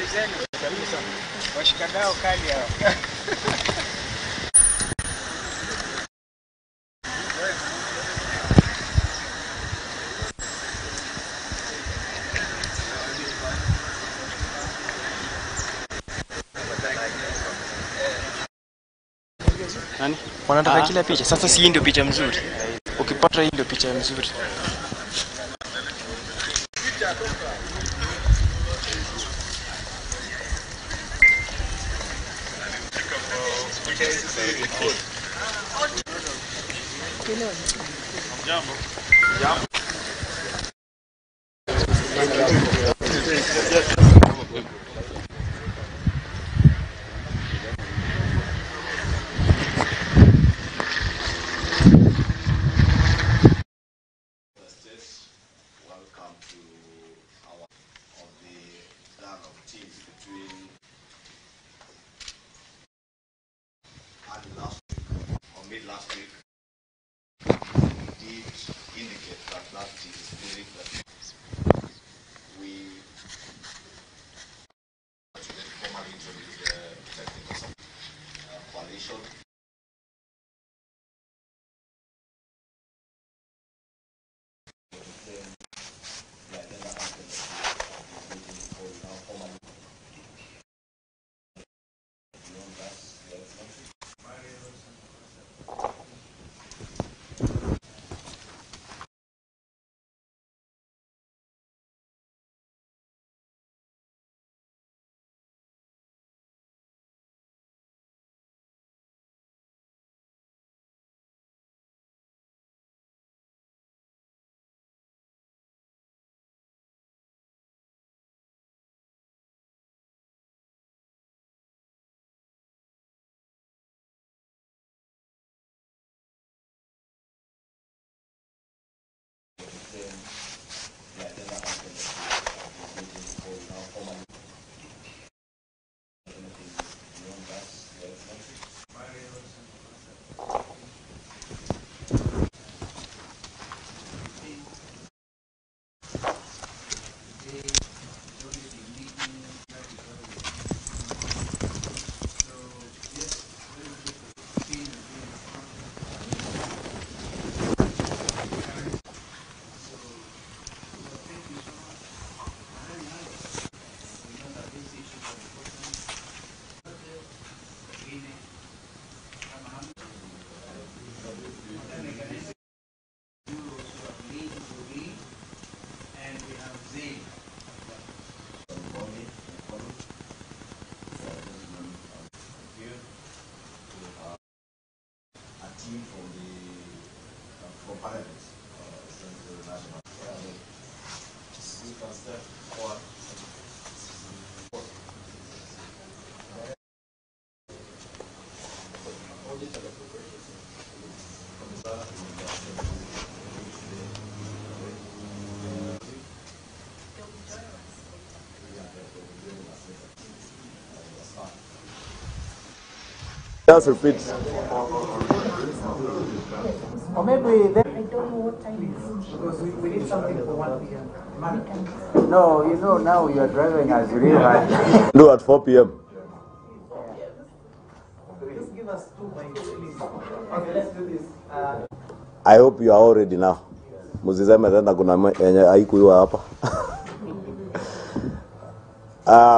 Malizeni kabisa. Washikadao kali hao. Nani? Wanataka kila picha. Sasa si hii ndio picha mzuri. Ukipata hii ndio picha mzuri. Jambo. Jambo. Last week, did indicate that last is spirit that we formally introduced the technical coalition. Just repeat. Or maybe then I don't know what time it is because we need something for 1 p.m. No, you know now you are driving as you realize. Do at 4 p.m. Just give us 2 minutes, please. Okay, let's do this. I hope you are all ready now. Muzizeme tena kuna haikuwa hapa.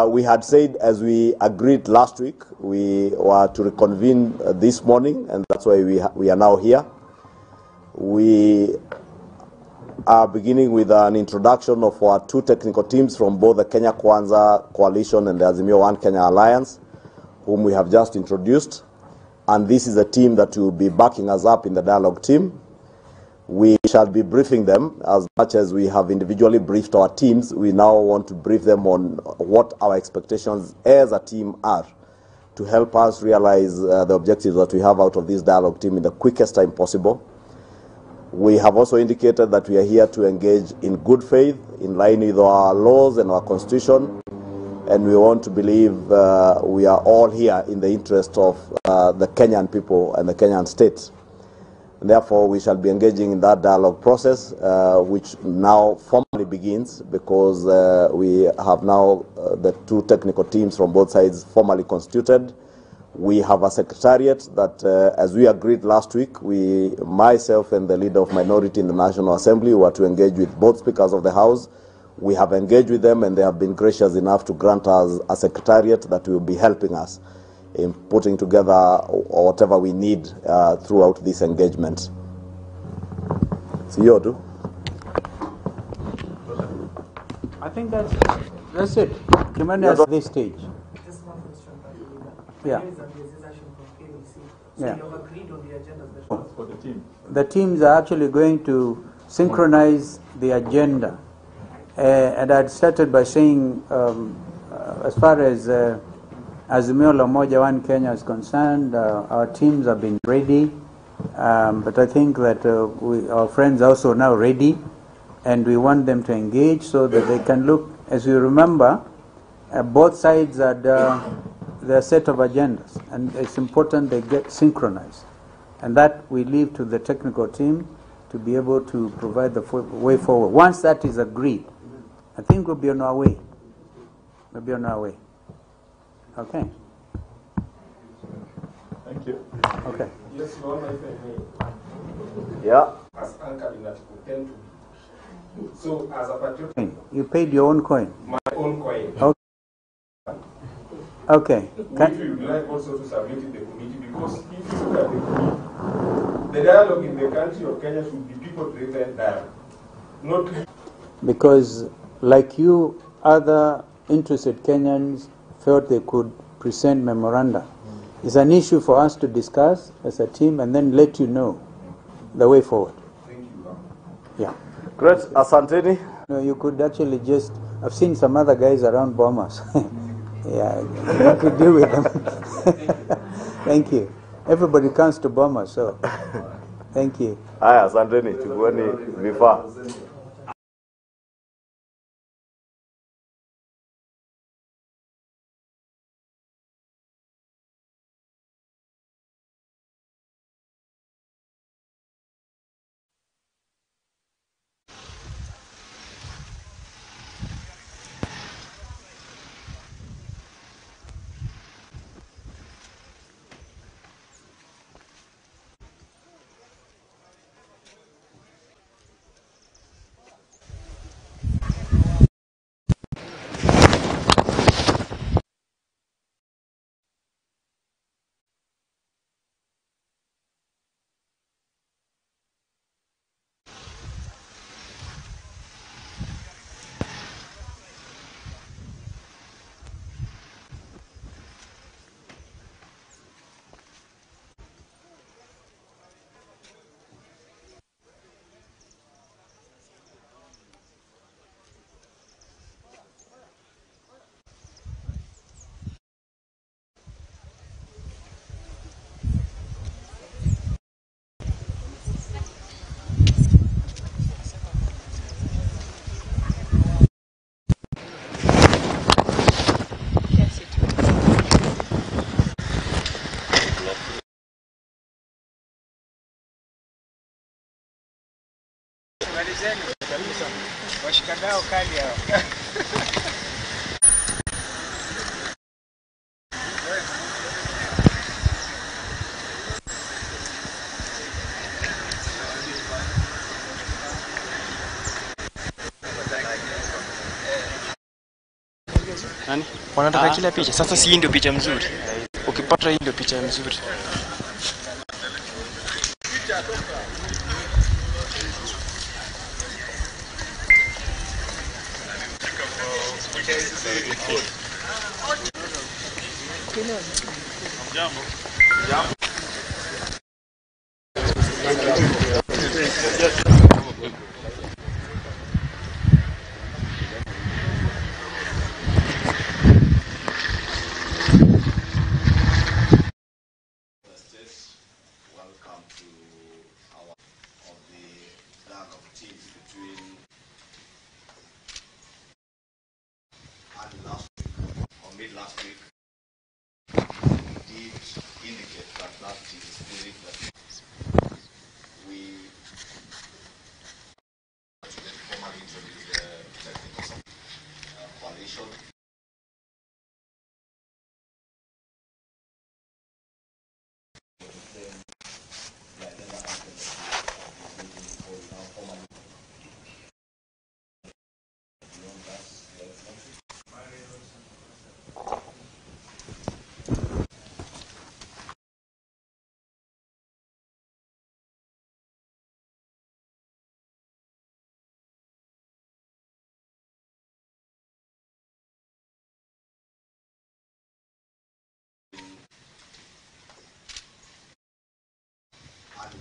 We had said, as we agreed last week, we were to reconvene this morning, and that's why we are now here. We are beginning with an introduction of our 2 technical teams from both the Kenya Kwanza Coalition and the Azimio One Kenya Alliance, whom we have just introduced. And this is a team that will be backing us up in the dialogue team. We shall be briefing them as much as we have individually briefed our teams. We now want to brief them on what our expectations as a team are to help us realize the objectives that we have out of this dialogue team in the quickest time possible. We have also indicated that we are here to engage in good faith, in line with our laws and our constitution, and we want to believe we are all here in the interest of the Kenyan people and the Kenyan state. Therefore, we shall be engaging in that dialogue process, which now formally begins because we have now the two technical teams from both sides formally constituted. We have a secretariat that, as we agreed last week, myself and the leader of minority in the National Assembly were to engage with both speakers of the House. We have engaged with them, and they have been gracious enough to grant us a secretariat that will be helping us in putting together whatever we need throughout this engagement. See you too. I think that's it. Kimani at this stage. Just one question. Yeah. There is a decision from KBC. So Yeah. you have agreed on the agendas that For the team. The teams are actually going to synchronize the agenda. And I'd started by saying, as far as Azimio la Umoja One Kenya is concerned, our teams have been ready, but I think that our friends are also now ready, and we want them to engage so that they can look. As you remember, both sides had their set of agendas, and it's important they get synchronized, and that we leave to the technical team to be able to provide the way forward. Once that is agreed, I think we'll be on our way. We'll be on our way. Okay. Thank you. Okay. Yes, Lord, if I may. Yeah. As anchored in Article 10 to be. So, as a patriot, You paid your own coin. my own coin, Okay. Okay. which we would like also to submit in the committee, because if you look at the committee, the dialogue in the country of Kenya should be people-driven dialogue, not. Because, like you, other interested Kenyans felt they could present memoranda. It's an issue for us to discuss as a team and then let you know the way forward. Thank you. Yeah. Great. Asanteni. No, you could actually just, I've seen some other guys around Bomas. Yeah, you could deal with them. Thank you. Everybody comes to Bomas, so thank you. Haya, asanteni. Chukueni vifaa. Malizeni kabisa. Washikadao kali hao. Nani? Wanataka kila picha. Sasa si hii ndio picha mzuri. Ukipata hii ndio picha mzuri. Welcome to our of the dialogue teams between early last week or mid last week. Did indicate that that is the spirit that coalition.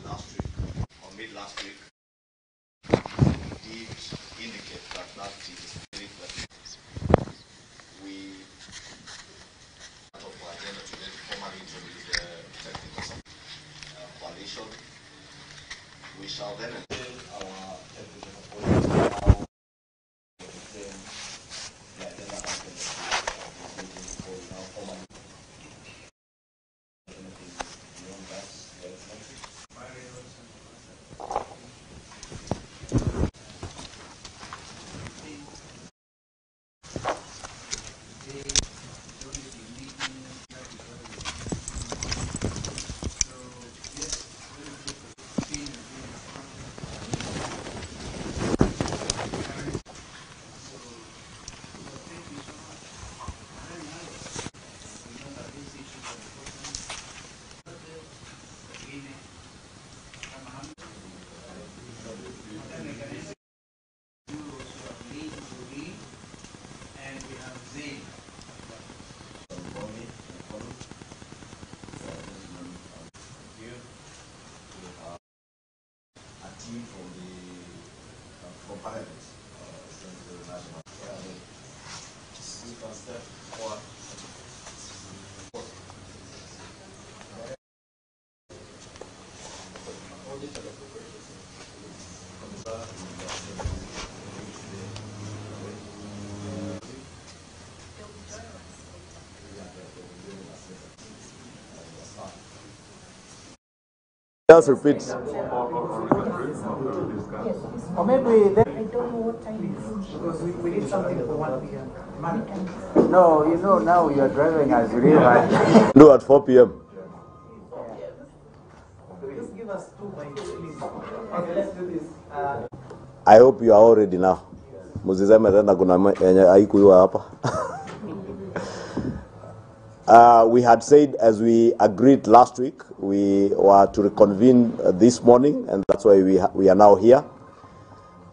Last week, or mid last week, did indicate that that is spirit that we part of our agenda today to formally introduce the technical coalition. We shall then entail our technical support now the agenda items of this meeting before we now formally anything beyond that, Your Excellency. From Parliament, the National Parliament. We can step forward. Just repeat. Or maybe then, I don't know what time it is. Because we need something for 1 p.m. no, you know, now you are driving as real. Do at 4 p.m. Just give us 2 minutes, please. Okay, let's do this. I hope you are all ready now. Msiseme tena kuna yenye haikuwa hapa. We had said, as we agreed last week, we were to reconvene this morning, and that's why we are now here.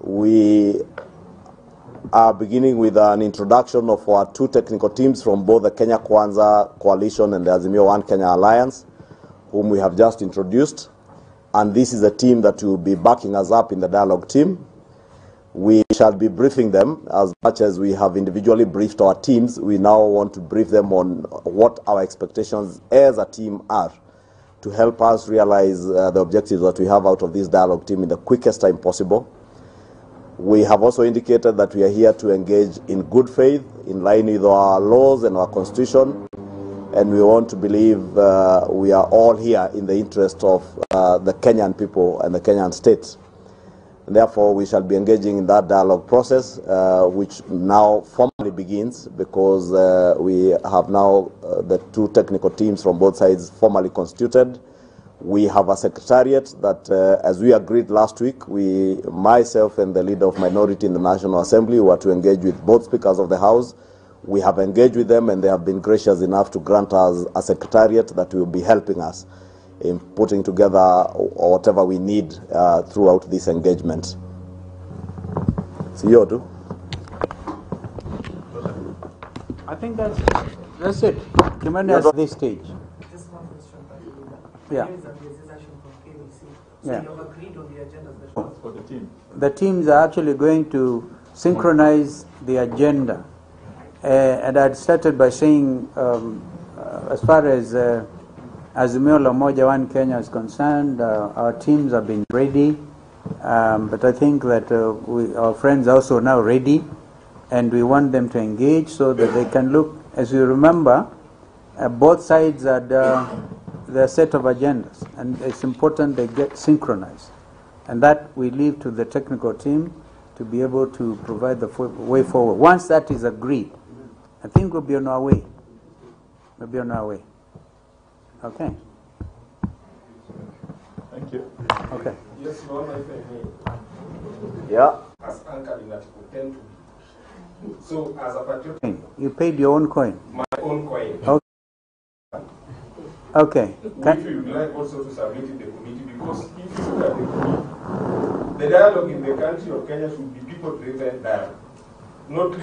We are beginning with an introduction of our 2 technical teams from both the Kenya Kwanza coalition and the Azimio One Kenya Alliance, whom we have just introduced. And this is a team that will be backing us up in the dialogue team. We shall be briefing them as much as we have individually briefed our teams. We now want to brief them on what our expectations as a team are to help us realize the objectives that we have out of this dialogue team in the quickest time possible. We have also indicated that we are here to engage in good faith, in line with our laws and our constitution, and we want to believe we are all here in the interest of the Kenyan people and the Kenyan state. Therefore, we shall be engaging in that dialogue process, which now formally begins because we have now the 2 technical teams from both sides formally constituted. We have a secretariat that, as we agreed last week, myself and the leader of minority in the National Assembly were to engage with both speakers of the House. We have engaged with them, and they have been gracious enough to grant us a secretariat that will be helping us in putting together whatever we need throughout this engagement. See you too. I think that's it. Kimani at this stage. Just one question, Yeah. Here is a decision from KBC. So Yeah. you have agreed on the agendas For the team. The teams are actually going to synchronize the agenda. And I'd started by saying, as far as Azimio la Umoja One Kenya is concerned, our teams have been ready, but I think that our friends are also now ready, and we want them to engage so that they can look. As you remember, both sides had their set of agendas, and it's important they get synchronized, and that we leave to the technical team to be able to provide the way forward. Once that is agreed, I think we'll be on our way. We'll be on our way. Okay. Thank you. Okay. Yes, Lord, I may. Yeah. As anchored in Article 10 to be. So, as a patriot, You paid your own coin. my own coin. Okay. Okay. Which we would like also to submit in the committee, because if you look at the committee, the dialogue in the country of Kenya should be people-driven dialogue, not.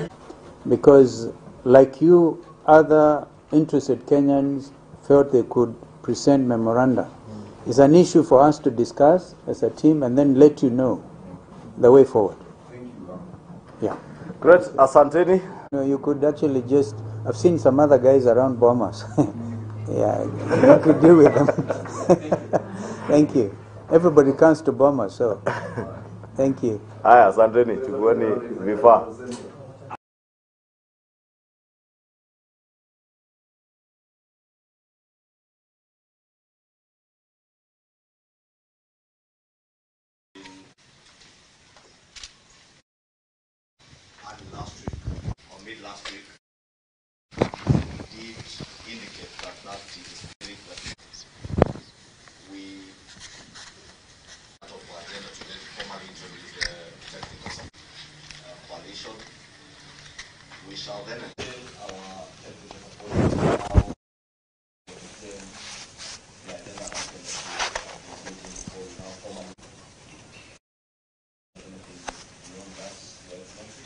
Because, like you, other interested Kenyans felt they could present memoranda. It's an issue for us to discuss as a team and then let you know the way forward. Thank you. Yeah. Great. Asanteni. No, you could actually just, I've seen some other guys around Bomas. Yeah, you could deal with them. Thank you. Everybody comes to Bomas, so thank you. Haya, asanteni. Chukueni vifaa. And last week, or mid last week, did indicate that that is very that we out of our agenda today to formally introduce the technical coalition. We shall then entail our technical support now the agenda item that we meeting for now formally. Anything beyond that, Your Excellency?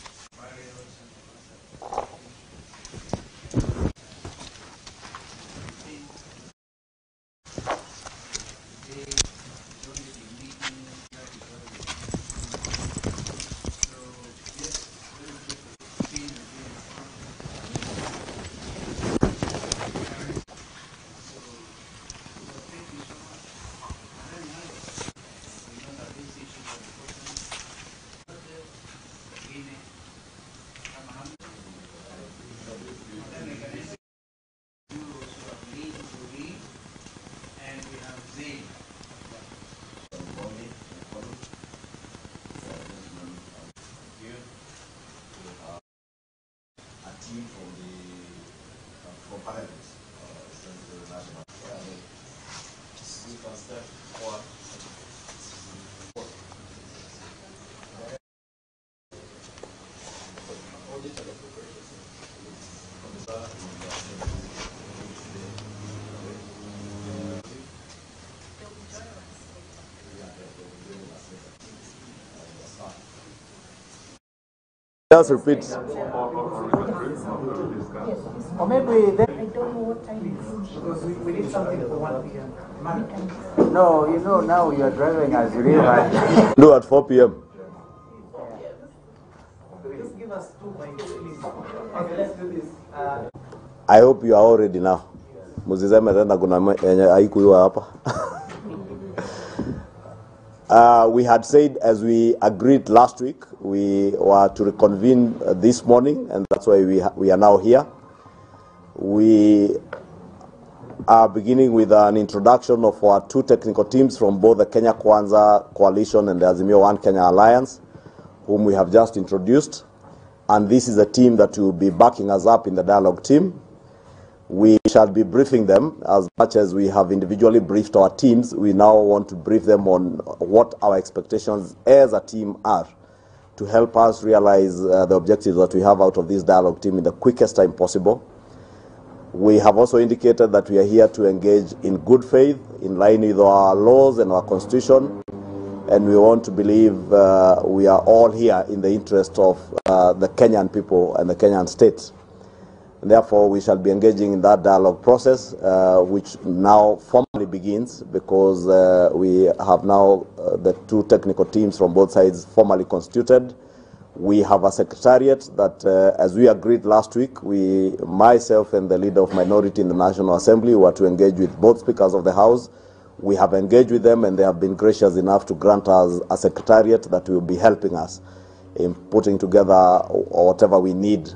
Team from Parliament, Central National. We can step forward. Just repeat. Or maybe then. I don't know what time it is because we need something for 1 p.m. No, you know now you are driving as real hard. Do at 4 p.m. Just give us 2 points, please. Okay, let's do this. I hope you are all ready now. Muzizeme tena kuna yenye haikuwa hapa. We had said, as we agreed last week, we were to reconvene this morning, and that's why we are now here. We are beginning with an introduction of our 2 technical teams from both the Kenya Kwanza Coalition and the Azimio One Kenya Alliance, whom we have just introduced. And this is a team that will be backing us up in the dialogue team. We shall be briefing them as much as we have individually briefed our teams. We now want to brief them on what our expectations as a team are to help us realize the objectives that we have out of this dialogue team in the quickest time possible. We have also indicated that we are here to engage in good faith, in line with our laws and our constitution, and we want to believe we are all here in the interest of the Kenyan people and the Kenyan state. And therefore, we shall be engaging in that dialogue process, which now formally begins because we have now the 2 technical teams from both sides formally constituted. We have a secretariat that, as we agreed last week, myself and the leader of minority in the National Assembly were to engage with both speakers of the House. We have engaged with them, and they have been gracious enough to grant us a secretariat that will be helping us in putting together whatever we need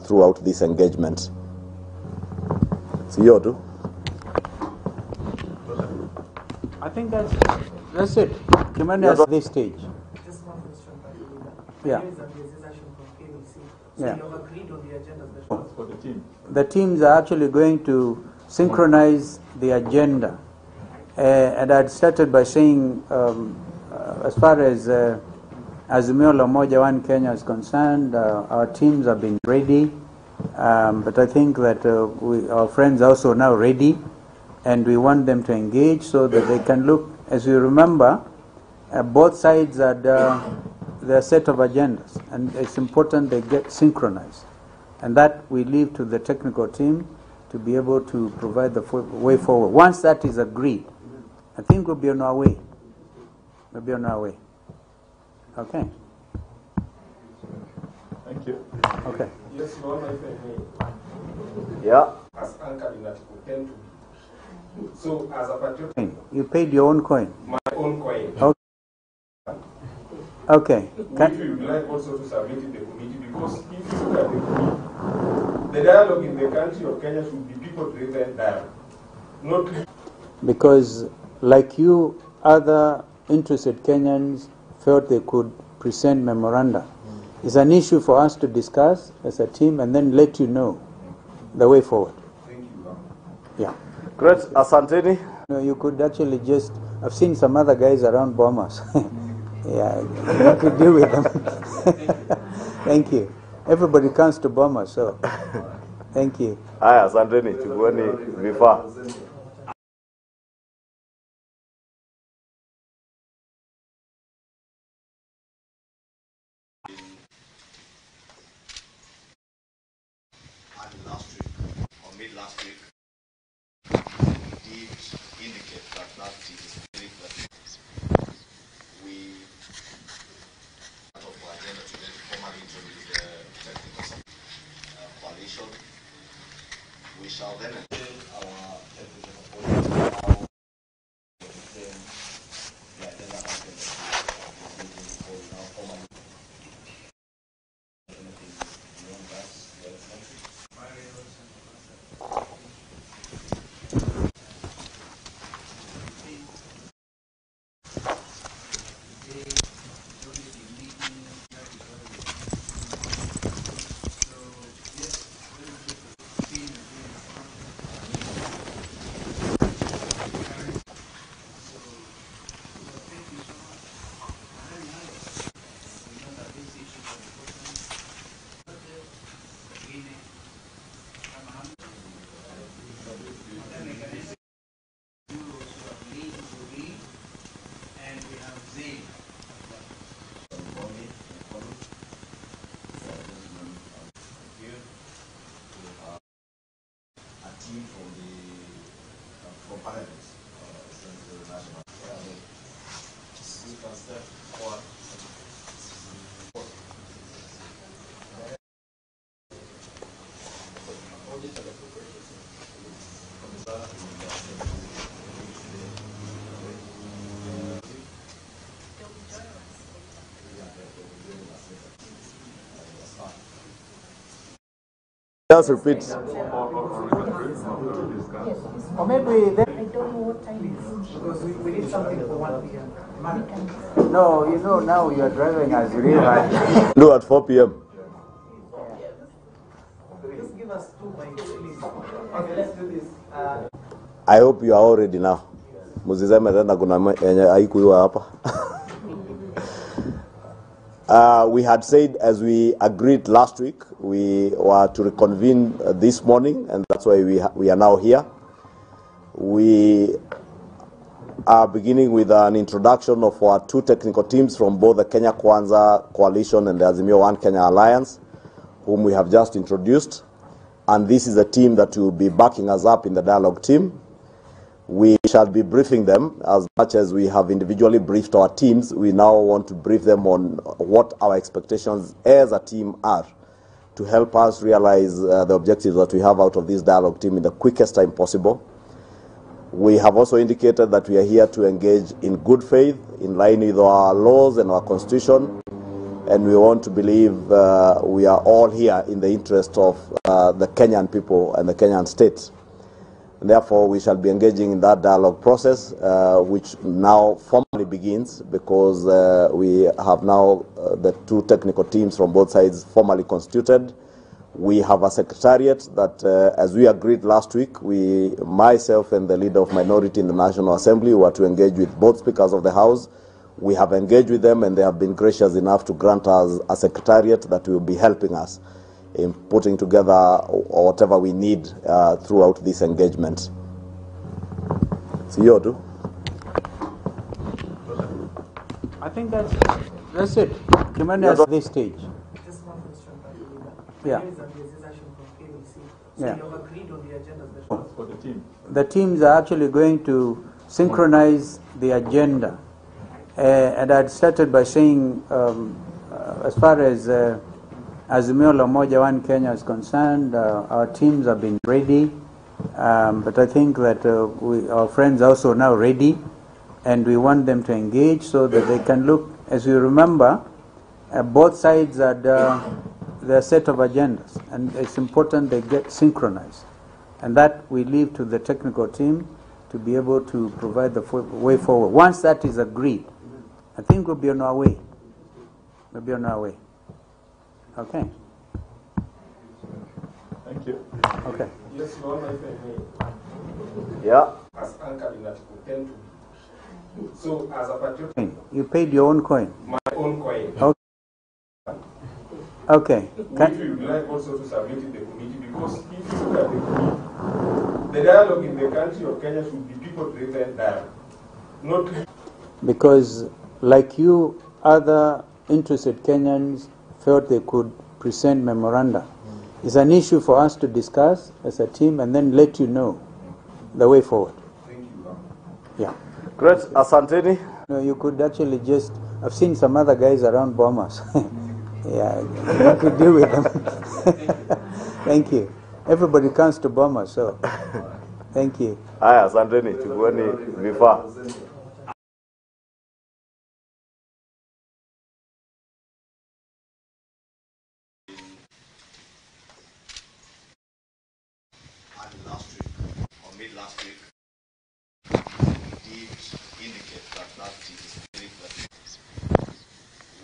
throughout this engagement. See you too. I think that's it. Kimani at this stage. Just one question. Yeah. There is a legislation from KBC. Yeah. You have agreed on the agenda. For the team. The teams are actually going to synchronize the agenda. And I'd started by saying, as far as Azimio la Umoja One Kenya is concerned, our teams have been ready, but I think that our friends are also now ready, and we want them to engage so that they can look. As you remember, both sides had their set of agendas, and it's important they get synchronized. And that we leave to the technical team to be able to provide the way forward. Once that is agreed, I think we'll be on our way. We'll be on our way. Okay. Thank you. Okay. Yes, Lord, if I may. Yeah. As anchored in Article 10 to be. So, as a patriot, You paid your own coin. my own coin. Okay. Which we would like also to submit in the committee, because if you look at the committee, the dialogue in the country of Kenya should be people-driven dialogue, not. Because, like you, other interested Kenyans felt they could present memoranda. It's an issue for us to discuss as a team and then let you know the way forward. Thank you. Yeah. Great. Asanteni. No, you could actually just, I've seen some other guys around Bomas. Yeah, you could deal with them. Thank you. Everybody comes to Bomas, so thank you. Haya, asanteni. Chukueni vifaa. And last week, or mid last week, we did indicate that that is very that we out of our agenda to get formally introduce the technical coalition. We shall then explain our technical approach how the agenda items will now formally anything beyond that, Your Excellency. Team from Parliament, Central National. You can step forward. Just repeat. Or maybe then. I don't know what time it is. Because we need something for 1 p.m. No, you know now you are driving as real hard. Do at 4 p.m. Just give us 2 minutes, please. Okay, let's do this. I hope you are all ready now. Muzizeme tena kuna yenye haikuwa hapa. We had said, as we agreed last week, we were to reconvene this morning, and that's why we are now here. We are beginning with an introduction of our 2 technical teams from both the Kenya Kwanza coalition and the Azimio One Kenya Alliance, whom we have just introduced. And this is a team that will be backing us up in the dialogue team. We shall be briefing them as much as we have individually briefed our teams. We now want to brief them on what our expectations as a team are to help us realize the objectives that we have out of this dialogue team in the quickest time possible. We have also indicated that we are here to engage in good faith, in line with our laws and our constitution, and we want to believe we are all here in the interest of the Kenyan people and the Kenyan state. Therefore, we shall be engaging in that dialogue process, which now formally begins because we have now the two technical teams from both sides formally constituted. We have a secretariat that, as we agreed last week, myself and the leader of minority in the National Assembly were to engage with both speakers of the House. We have engaged with them and they have been gracious enough to grant us a secretariat that will be helping us in putting together whatever we need throughout this engagement. See you too. I think that's it. Humanity at this stage. Just one question. Yeah. There is a decision from KBC. So Yeah. you have agreed on the agendas. For the team. The teams are actually going to synchronize the agenda. And I'd started by saying, as far as Azimio la Umoja One Kenya is concerned, our teams have been ready, but I think that our friends are also now ready, and we want them to engage so that they can look. As you remember, both sides had their set of agendas, and it's important they get synchronized, and that we leave to the technical team to be able to provide the way forward. Once that is agreed, I think we'll be on our way. We'll be on our way. Okay. Thank you. Okay. Yes, Lord, if I may. Yeah. As anchored in Article 10 to be. So, as a patriot, You paid your own coin. my own coin, Okay. which we would like also to submit in the committee, because if you look at the committee, the dialogue in the country of Kenya should be people-driven dialogue, not Because, like you, other interested Kenyans felt they could present memoranda. It's an issue for us to discuss as a team and then let you know the way forward. Thank you. Yeah. Great. Asanteni. No, you could actually just, I've seen some other guys around Bomas. Yeah, you could deal with them. Thank you. Everybody comes to Bomas, so thank you. Haya, asanteni. Chukueni vifaa. Last week, or mid last week, we did indicate that is very that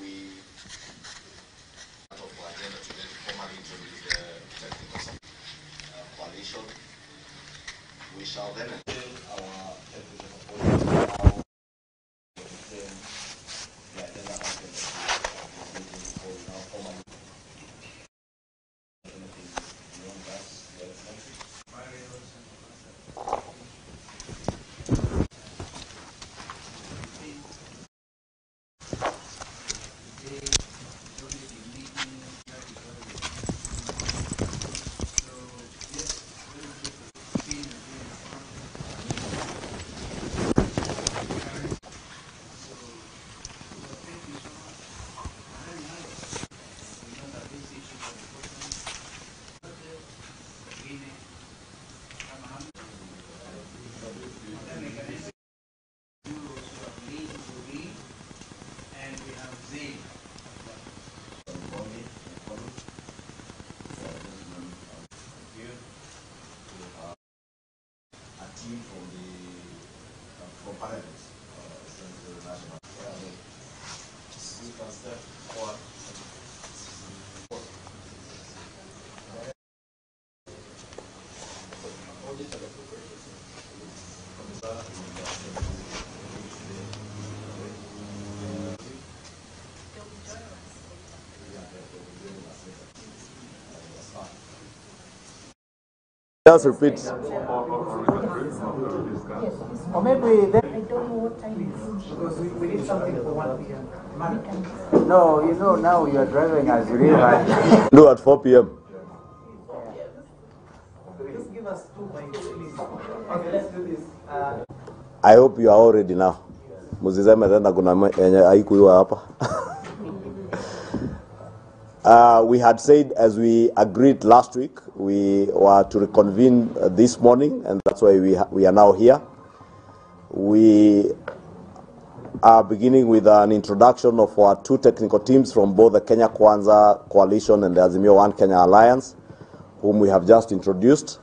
we part of our agenda today to formally introduce the technical coalition. We shall then entail our technical proposal now the agenda items that we now formally anything beyond that, the next week. From Parliament, Central National. We can step forward. Just repeat. Or maybe then, I don't know what time it is. Because we need something for 1 p.m. no, you know, now you're driving as river. Do at 4 p.m. Just give us 2 minutes, please. Okay, let's do this. I hope you are all ready now. Muzizeme tena kuna yenye haikuwa hapa. We had said, as we agreed last week, we were to reconvene this morning, and that's why we are now here. We are beginning with an introduction of our two technical teams from both the Kenya Kwanza coalition and the Azimio One Kenya Alliance, whom we have just introduced.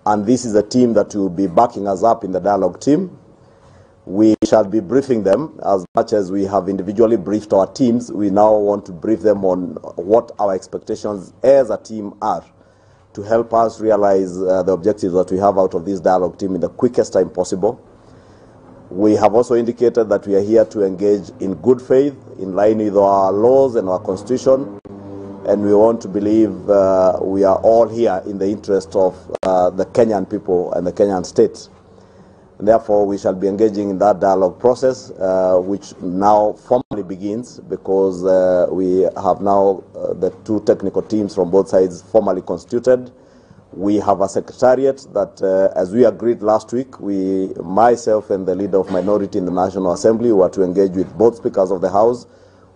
and this is a team that will be backing us up in the dialogue team. We shall be briefing them as much as we have individually briefed our teams. We now want to brief them on what our expectations as a team are to help us realize the objectives that we have out of this dialogue team in the quickest time possible. We have also indicated that we are here to engage in good faith, in line with our laws and our constitution, and we want to believe we are all here in the interest of the Kenyan people and the Kenyan state. And therefore, we shall be engaging in that dialogue process, which now formally begins because we have now the two technical teams from both sides formally constituted. We have a secretariat that, as we agreed last week, myself and the leader of minority in the National Assembly were to engage with both speakers of the House.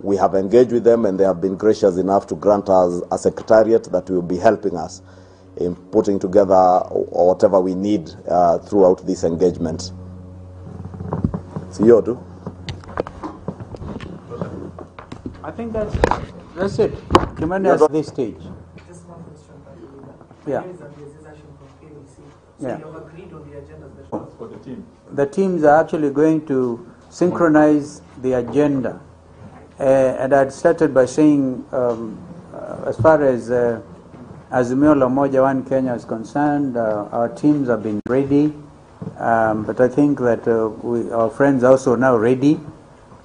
We have engaged with them and they have been gracious enough to grant us a secretariat that will be helping us in putting together whatever we need throughout this engagement. See you too. I think that's it. Tremendous at this stage. Just one question. Yeah. There is a decision from KBC. So Yeah. you have agreed on the agenda For the team. The teams are actually going to synchronize the agenda. And I'd started by saying, as far as Azimio la Umoja One Kenya is concerned, our teams have been ready, but I think that our friends are also now ready,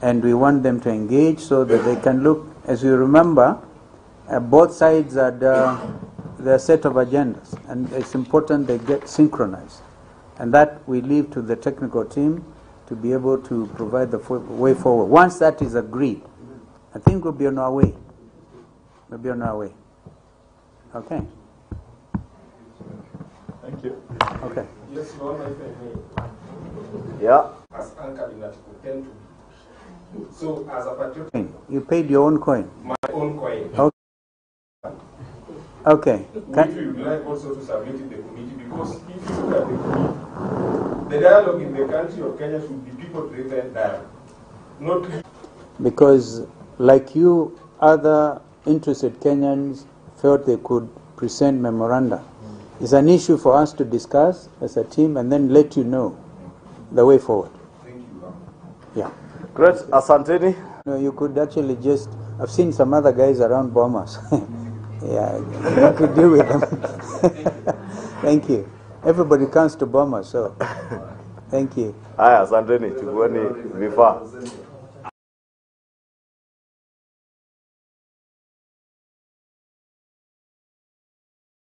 and we want them to engage so that they can look. As you remember, both sides had their set of agendas, and it's important they get synchronized, and that we leave to the technical team to be able to provide the way forward. Once that is agreed, I think we'll be on our way. We'll be on our way. Okay. Thank you. Okay. Yes, Lord, if I may. Yeah. As anchored in Article 10 to be. So, as a patriot, You paid your own coin. my own coin, Okay. which we would like also to submit in the committee, because if you look at the committee, the dialogue in the country of Kenya should be people-driven dialogue, not Because, like you, other interested Kenyans felt they could present memoranda. It's an issue for us to discuss as a team and then let you know the way forward. Thank you. Yeah. Great. Asanteni. No, you could actually just, I've seen some other guys around Bomas. Yeah, you could deal with them. Thank you. Everybody comes to Bomas, so thank you. Haya, asanteni. Chukueni vifaa.